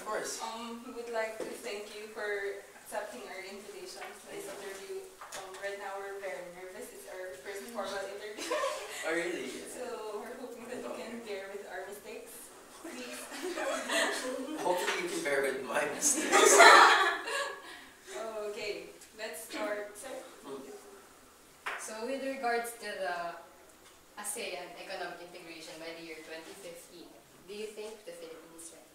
course. We would like to thank you for accepting our invitation to this interview. Right now we're very nervous. It's our first formal interview. Oh, really? So we're hoping that you can bear with our mistakes. Please. Hopefully you can bear with my mistakes. Okay, let's start. So with regards to the Asean economic integration by the year 2015, do you think the Philippines is ready?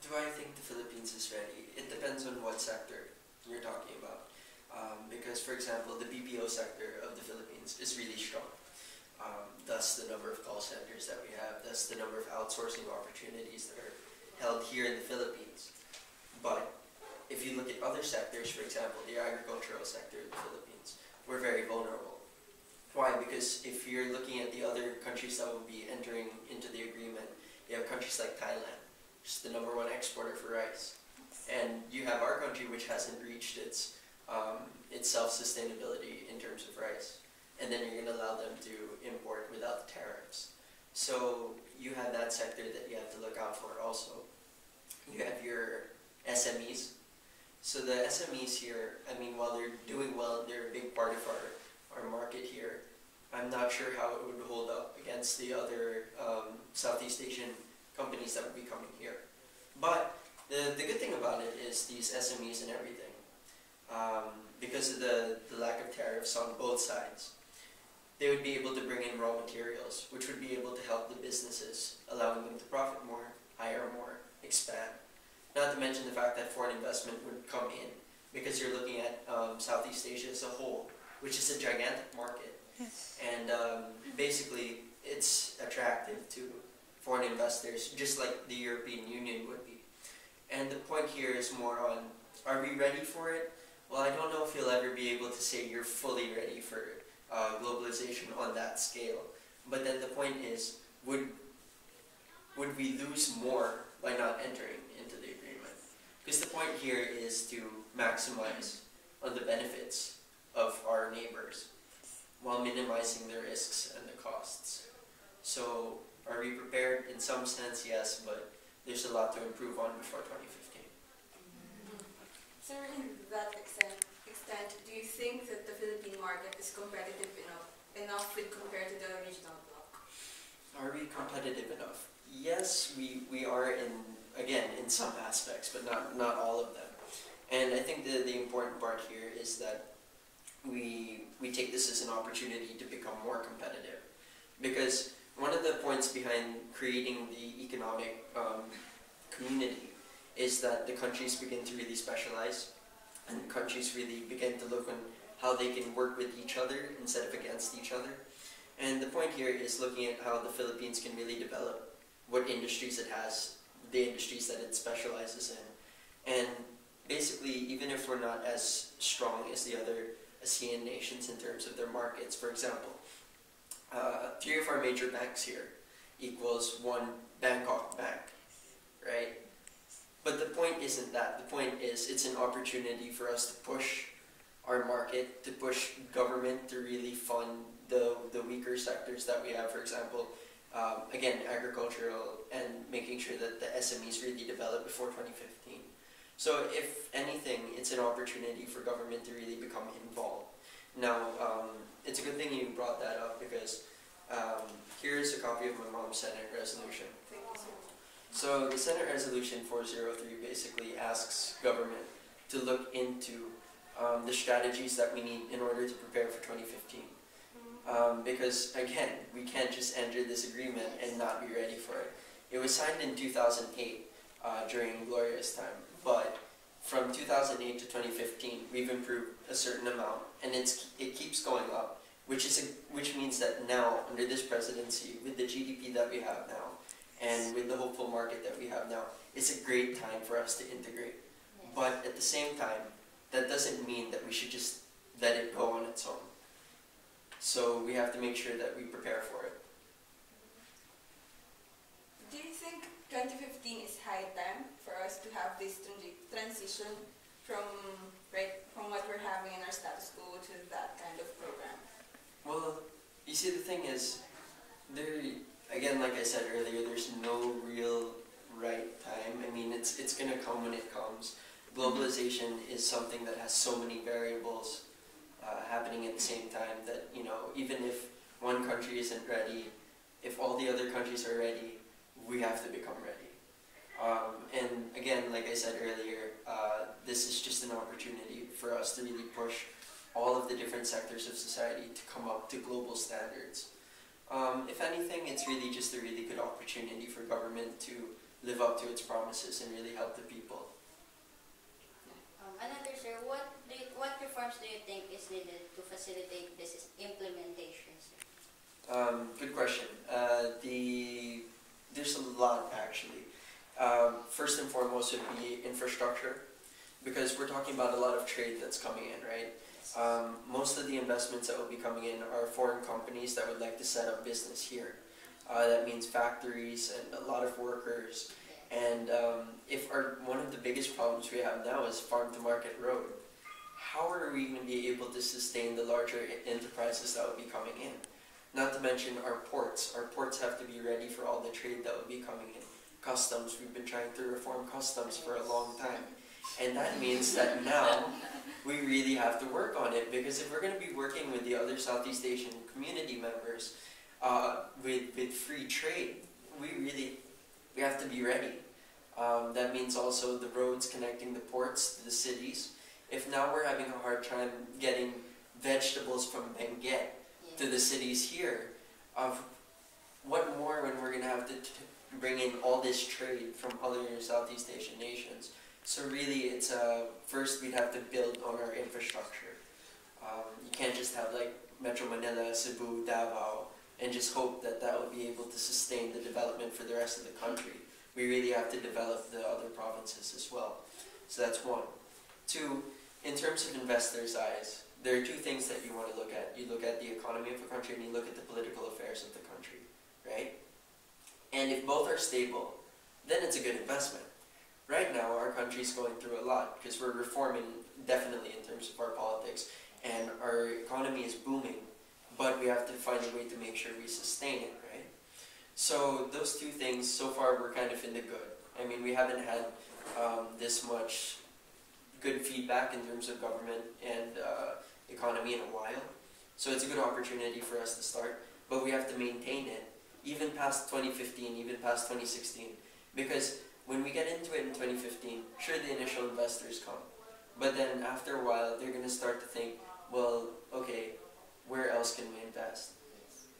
Do I think the Philippines is ready? It depends on what sector you're talking about. Because, for example, the BPO sector of the Philippines is really strong. Thus the number of call centers that we have, thus the number of outsourcing opportunities that are held here in the Philippines. But if you look at other sectors, for example, the agricultural sector of the Philippines, we're very vulnerable. Why? Because if you're looking at the other countries that will be entering into the agreement, you have countries like Thailand, which is the #1 exporter for rice. And you have our country, which hasn't reached its self-sustainability in terms of rice. And then you're going to allow them to import without the tariffs. So you have that sector that you have to look out for also. You have your SMEs. So the SMEs here, I mean, while they're doing well, they're a big part of our market here. I'm not sure how it would hold up against the other Southeast Asian companies that would be coming here. But the good thing about it is these SMEs and everything, because of the lack of tariffs on both sides, they would be able to bring in raw materials, which would be able to help the businesses, allowing them to profit more, hire more, expand. Not to mention the fact that foreign investment would come in, because you're looking at Southeast Asia as a whole, which is a gigantic market. Yes. And basically, it's attractive to foreign investors, just like the European Union would be. And the point here is more on, are we ready for it? Well, I don't know if you'll ever be able to say you're fully ready for globalization on that scale. But then the point is, would we lose more by not entering into the agreement? Because the point here is to maximize on the benefits of our neighbors while minimizing the risks and the costs. So, are we prepared? In some sense, yes, but there's a lot to improve on before 2015. So in that extent, do you think that the Philippine market is competitive enough when compared to the regional bloc? Are we competitive enough? Yes, we are in some aspects, but not all of them. And I think the important part here is that we take this as an opportunity to become more competitive. Because one of the points behind creating the economic community is that the countries begin to really specialize, and countries really begin to look on how they can work with each other instead of against each other. And the point here is looking at how the Philippines can really develop what industries it has, the industries that it specializes in. And basically, even if we're not as strong as the other Asean nations in terms of their markets, for example, 3 of our major banks here equals one Bangkok bank, right? But the point isn't that. The point is it's an opportunity for us to push our market, to push government to really fund the weaker sectors that we have, for example, again, agricultural, and making sure that the SMEs really develop before 2015. So if anything, it's an opportunity for government to really become involved. Now, it's a good thing you brought that up because here's a copy of my mom's Senate resolution. Thank you so much. So the Senate Resolution 403 basically asks government to look into the strategies that we need in order to prepare for 2015. Because again, we can't just enter this agreement and not be ready for it. It was signed in 2008 during Gloria's time, but from 2008 to 2015, we've improved a certain amount, and it keeps going up, which means that now, under this presidency, with the GDP that we have now, and with the hopeful market that we have now, it's a great time for us to integrate. Yes. But at the same time, that doesn't mean that we should just let it go on its own. So we have to make sure that we prepare for it. Do you think 2015 is high time for us to have this transition from what we're having in our status quo to that kind of program? Well, you see, the thing is, again, like I said earlier, there's no real right time. I mean, it's gonna come when it comes. Globalization is something that has so many variables happening at the same time that, you know, even if one country isn't ready, if all the other countries are ready, we have to become ready. And again, like I said earlier, this is just an opportunity for us to really push all of the different sectors of society to come up to global standards. If anything, it's really just a really good opportunity for government to live up to its promises and really help the people. Another, sir, what reforms do you think is needed to facilitate this implementation, sir? Good question. There's a lot, actually. First and foremost would be infrastructure, because we're talking about a lot of trade that's coming in, right? Most of the investments that will be coming in are foreign companies that would like to set up business here. That means factories and a lot of workers. And if one of the biggest problems we have now is farm-to-market road, how are we going to be able to sustain the larger enterprises that will be coming in? Not to mention our ports. Our ports have to be ready for all the trade that will be coming in. Customs, we've been trying to reform customs for a long time. And that means that now we really have to work on it, because if we're going to be working with the other Southeast Asian community members with free trade, we have to be ready. That means also the roads connecting the ports to the cities. If now we're having a hard time getting vegetables from Benguet to the cities here, what more when we're going to have to bring in all this trade from other Southeast Asian nations? So really, it's first we'd have to build on our infrastructure. You can't just have like Metro Manila, Cebu, Davao, and just hope that that will be able to sustain the development for the rest of the country. We really have to develop the other provinces as well. So that's one. Two, in terms of investors' eyes, there are two things that you want to look at. You look at the economy of a country and you look at the political affairs of the country, right? And if both are stable, then it's a good investment. Right now, our country is going through a lot because we're reforming definitely in terms of our politics, and our economy is booming, but we have to find a way to make sure we sustain it, right? So those two things, so far, we're kind of in the good. I mean, we haven't had this much good feedback in terms of government and economy in a while. So it's a good opportunity for us to start, but we have to maintain it even past 2015, even past 2016, because when we get into it in 2015, sure, the initial investors come, but then after a while, they're going to start to think, well, okay, where else can we invest?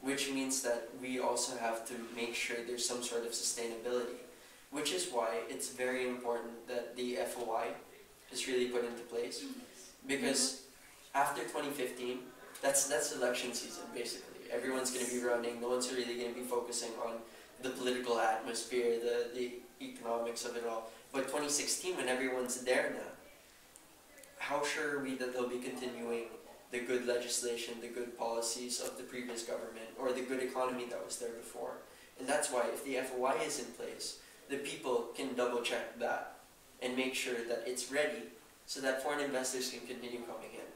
Which means that we also have to make sure there's some sort of sustainability, which is why it's very important that the FOI is really put into place, because after 2015, that's election season, basically. Everyone's going to be running, no one's really going to be focusing on the political atmosphere, the economics of it all. But 2016, when everyone's there now, how sure are we that they'll be continuing the good legislation, the good policies of the previous government, or the good economy that was there before? And that's why if the FOI is in place, the people can double check that and make sure that it's ready so that foreign investors can continue coming in.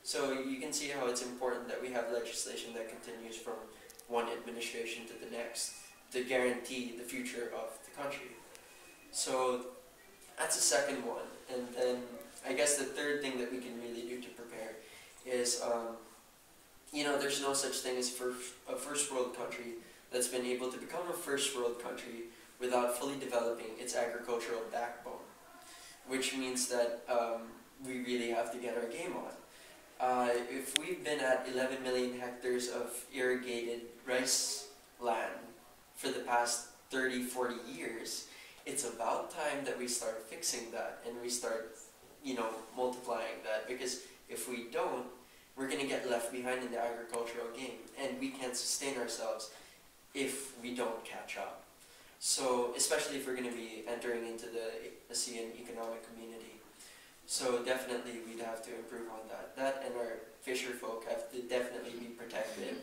So you can see how it's important that we have legislation that continues from one administration to the next to guarantee the future of the country. So that's the second one. And then I guess the third thing that we can really do to prepare is, you know, there's no such thing as a first world country that's been able to become a first world country without fully developing its agricultural backbone, which means that we really have to get our game on. If we've been at 11 million hectares of irrigated rice land for the past 30, 40 years, it's about time that we start fixing that and we start, you know, multiplying that, because if we don't, we're going to get left behind in the agricultural game, and we can't sustain ourselves if we don't catch up. So, especially if we're going to be entering into the Asean economic community. So definitely we'd have to improve on that. That and our fisher folk have to definitely be protected.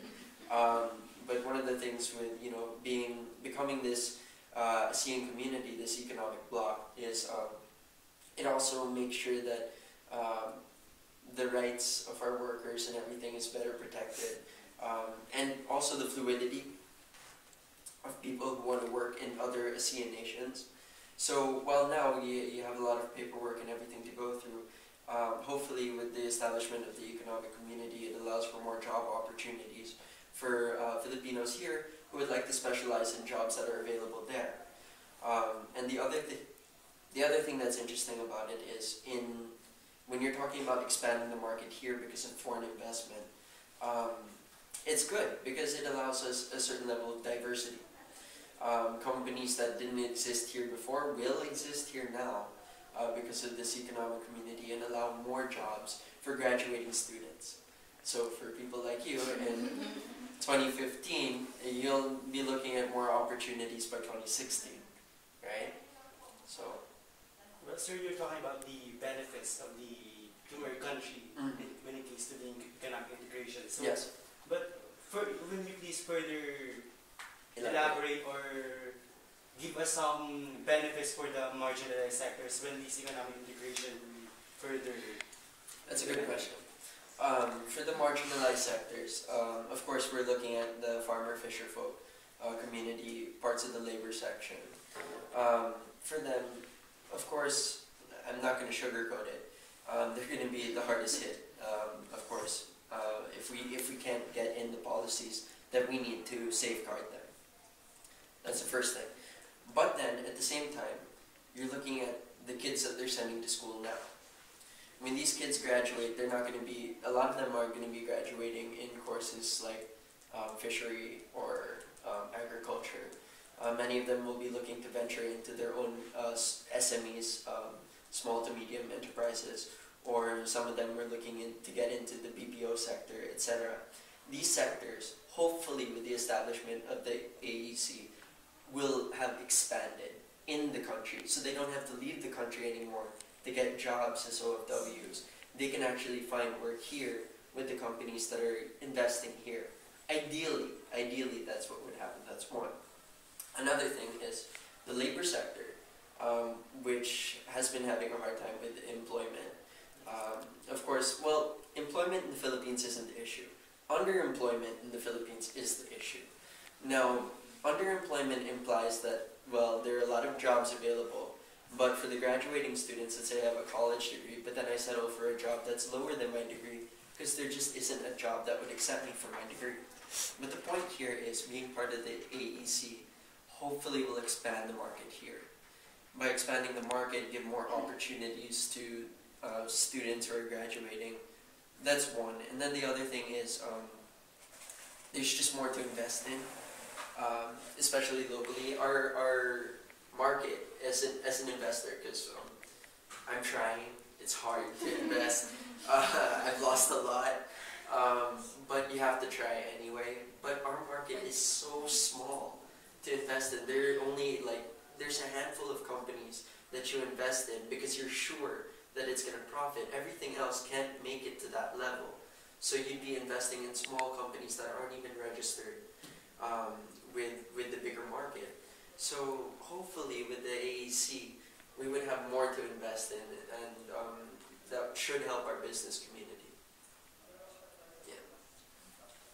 But one of the things with, you know, becoming this ASEAN community, this economic bloc, is it also makes sure that the rights of our workers and everything is better protected. And also the fluidity of people who want to work in other ASEAN nations. So while now you have a lot of paperwork and everything to go through, hopefully with the establishment of the economic community, it allows for more job opportunities for Filipinos here who would like to specialize in jobs that are available there. And the other thing that's interesting about it is when you're talking about expanding the market here because of foreign investment, it's good because it allows us a certain level of diversity. Companies that didn't exist here before will exist here now because of this economic community and allow more jobs for graduating students. So for people like you in 2015, you'll be looking at more opportunities by 2016, right? So. Well, sir, you're talking about the benefits of to our country when it comes to the economic integration. So, yes. But will you please further elaborate or give us some benefits for the marginalized sectors when this economic integration will further? That's a good question. For the marginalized sectors, of course, we're looking at the farmer fisher folk community, parts of the labor section. For them, of course, I'm not going to sugarcoat it. They're going to be the hardest hit, of course, if we can't get in the policies that we need to safeguard them. That's the first thing. But then, at the same time, you're looking at the kids that they're sending to school now. When these kids graduate, they're not going to be, a lot of them are going to be graduating in courses like fishery or agriculture. Many of them will be looking to venture into their own SMEs, small to medium enterprises, or some of them are looking to get into the BPO sector, etc. These sectors, hopefully with the establishment of the AEC, will have expanded in the country, so they don't have to leave the country anymore to get jobs as OFWs. They can actually find work here with the companies that are investing here. Ideally, that's what would happen. That's one. Another thing is the labor sector, which has been having a hard time with employment. Of course, well, employment in the Philippines isn't the issue. Underemployment in the Philippines is the issue. Now, underemployment implies that, well, there are a lot of jobs available, but for the graduating students, let's say I have a college degree, but then I settle for a job that's lower than my degree, because there just isn't a job that would accept me for my degree. But the point here is being part of the AEC hopefully will expand the market here. By expanding the market, give more opportunities to students who are graduating. That's one. And then the other thing is there's just more to invest in, especially locally. Our market as an investor, because I'm trying. It's hard to invest. I've lost a lot, but you have to try anyway. But our market is so small to invest in. There's a handful of companies that you invest in because you're sure that it's going to profit. Everything else can't make it to that level. So you'd be investing in small companies that aren't even registered with the bigger market. So hopefully with the AEC, we would have more to invest in, and that should help our business community. Yeah.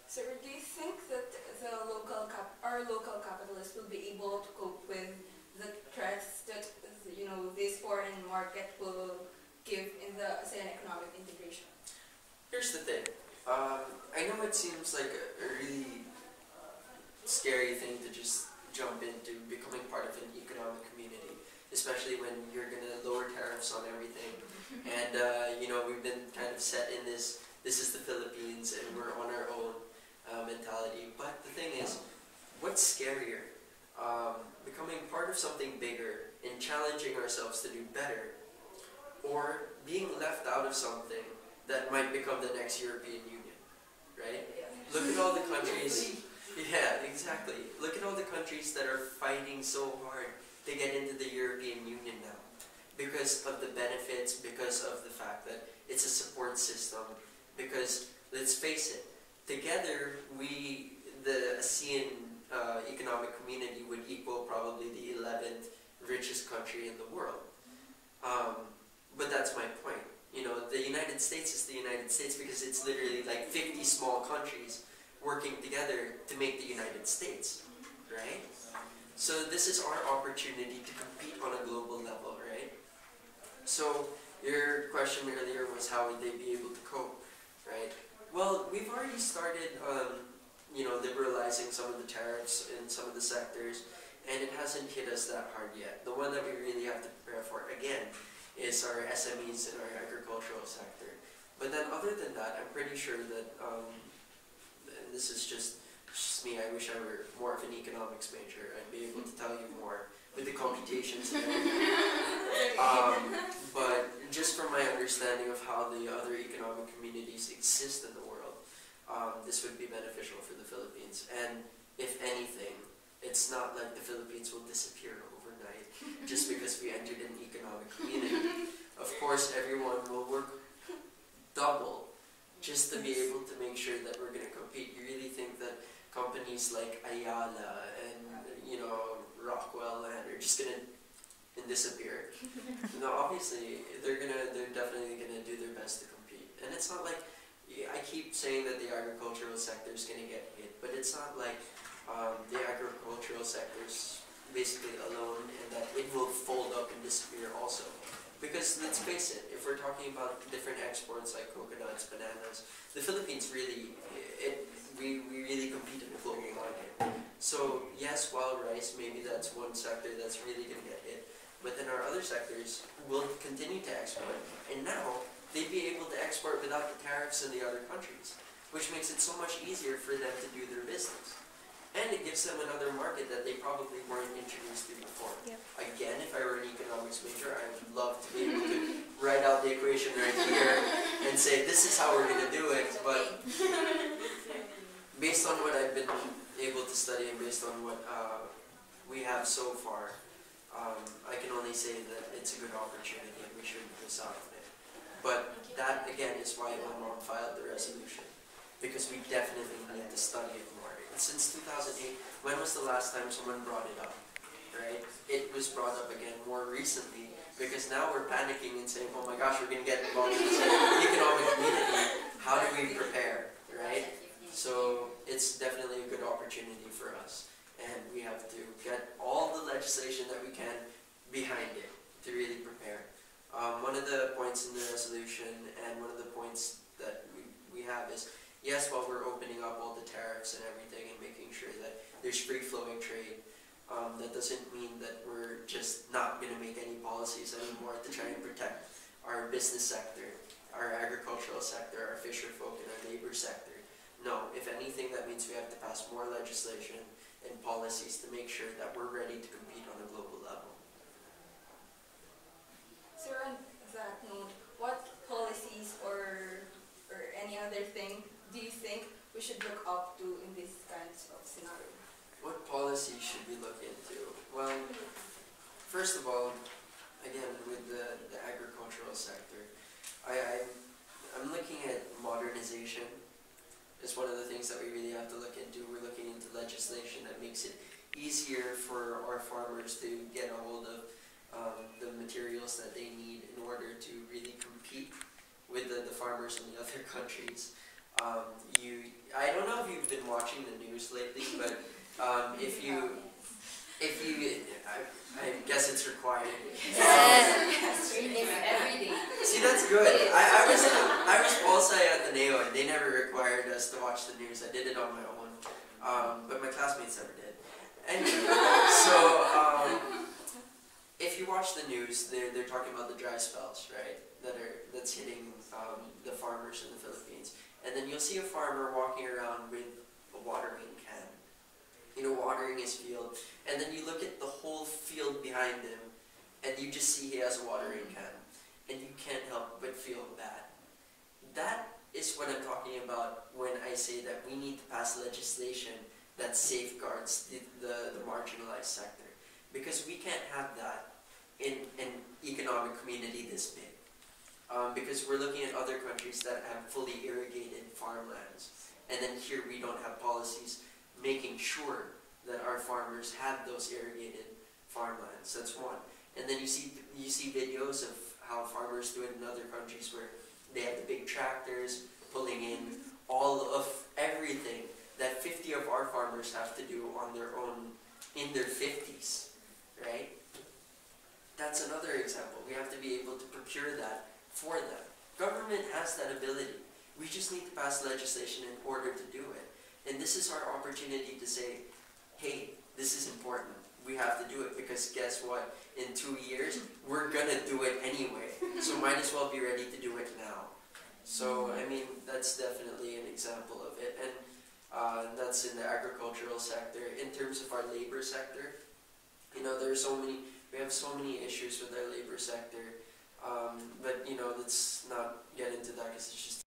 So do you think that our local capitalists will be able to cope with the threats that this foreign market will give in the ASEAN economic integration? Here's the thing. I know it seems like a really scary thing to just jump into becoming part of an economic community, especially when you're going to lower tariffs on everything. And, we've been kind of set in this is the Philippines and we're on our own mentality. But the thing is, what's scarier? Becoming part of something bigger and challenging ourselves to do better, or being left out of something that might become the next European Union, right? Look at all the countries. Yeah, exactly. Look at all the countries that are fighting so hard to get into the European Union now, because of the benefits, because of the fact that it's a support system, because, let's face it, together the ASEAN economic community would equal probably the 11th richest country in the world. But that's my point. The United States is the United States because it's literally like 50 small countries working together to make the United States. right? So this is our opportunity to compete on a global level, right? So your question earlier was how would they be able to cope, right? Well, we've already started, liberalizing some of the tariffs in some of the sectors, and it hasn't hit us that hard yet. The one that we really have to prepare for, again, is our SMEs in our agricultural sector. But then other than that, I'm pretty sure that, and this is just me, I wish I were more of an economics major. I'd be able to tell you more with the computations and everything. But just from my understanding of how the other economic communities exist in the world, this would be beneficial for the Philippines. And if anything, it's not like the Philippines will disappear overnight just because we entered an economic community. Of course, everyone will work double just to be able to make sure that we're going to compete. You really think that companies like Ayala and, Rockwell Land are just going to disappear? No, obviously, they're definitely going to do their best to compete. And it's not like, I keep saying that the agricultural sector is going to get hit, but it's not like the agricultural sector is basically alone and that it will fold up and disappear also. Because let's face it, if we're talking about different exports like coconuts, bananas, the Philippines really, we really compete in the global market. So yes, wild rice, maybe that's one sector that's really going to get hit. But then our other sectors will continue to export. And now, they'd be able to export without the tariffs in the other countries, which makes it so much easier for them to do their business. And it gives them another market that they probably weren't introduced to before. Yep. Again, if I were an economics major, I would love to be able to write out the equation right here and say, this is how we're going to do it. But based on what I've been able to study and based on what we have so far, I can only say that it's a good opportunity and we shouldn't miss out on it. But that, again, is why my mom filed the resolution. Because we definitely need to study it more. Since 2008, when was the last time someone brought it up, right? It was brought up again more recently because now we're panicking and saying, oh my gosh, we're going to get involved in this economic community. How do we prepare, right? So it's definitely a good opportunity for us. And we have to get all the legislation that we can behind it to really prepare. One of the points in the resolution and one of the points that we have is, yes, while we're opening up all the tariffs and everything and making sure that there's free-flowing trade, that doesn't mean that we're just not going to make any policies anymore to try and protect our business sector, our agricultural sector, our fisher folk, and our labor sector. No, if anything, that means we have to pass more legislation and policies to make sure that we're ready to compete on a global level. So on that note, what policies or any other thing do you think we should look up to in this kinds of scenario? What policies should we look into? Well, first of all, again, with the agricultural sector, I'm looking at modernization. It's one of the things that we really have to look into. We're looking into legislation that makes it easier for our farmers to get a hold of the materials that they need in order to really compete with the farmers in the other countries. I don't know if you've been watching the news lately, but if you, I guess it's required. Every day. See, that's good. I was Pulsi at the Ateneo, and they never required us to watch the news. I did it on my own, but my classmates never did. Anyway, so if you watch the news, they're talking about the dry spells, right? That's hitting the farmers in the Philippines. And then you'll see a farmer walking around with a watering can, watering his field. And then you look at the whole field behind him, and you just see he has a watering can. And you can't help but feel bad. That is what I'm talking about when I say that we need to pass legislation that safeguards the marginalized sector. Because we can't have that in an economic community this big. Because we're looking at other countries that have fully irrigated farmlands. And then here we don't have policies making sure that our farmers have those irrigated farmlands. That's one. And then you see videos of how farmers do it in other countries where they have the big tractors pulling in all of everything that 50 of our farmers have to do on their own in their 50s, right? That's another example. We have to be able to procure that for them. Government has that ability. We just need to pass legislation in order to do it. And this is our opportunity to say, hey, this is important. We have to do it because guess what? In 2 years, we're gonna do it anyway. So might as well be ready to do it now. So, I mean, that's definitely an example of it. And that's in the agricultural sector. In terms of our labor sector, you know, we have so many issues with our labor sector. But, you know, let's not get into that because it's just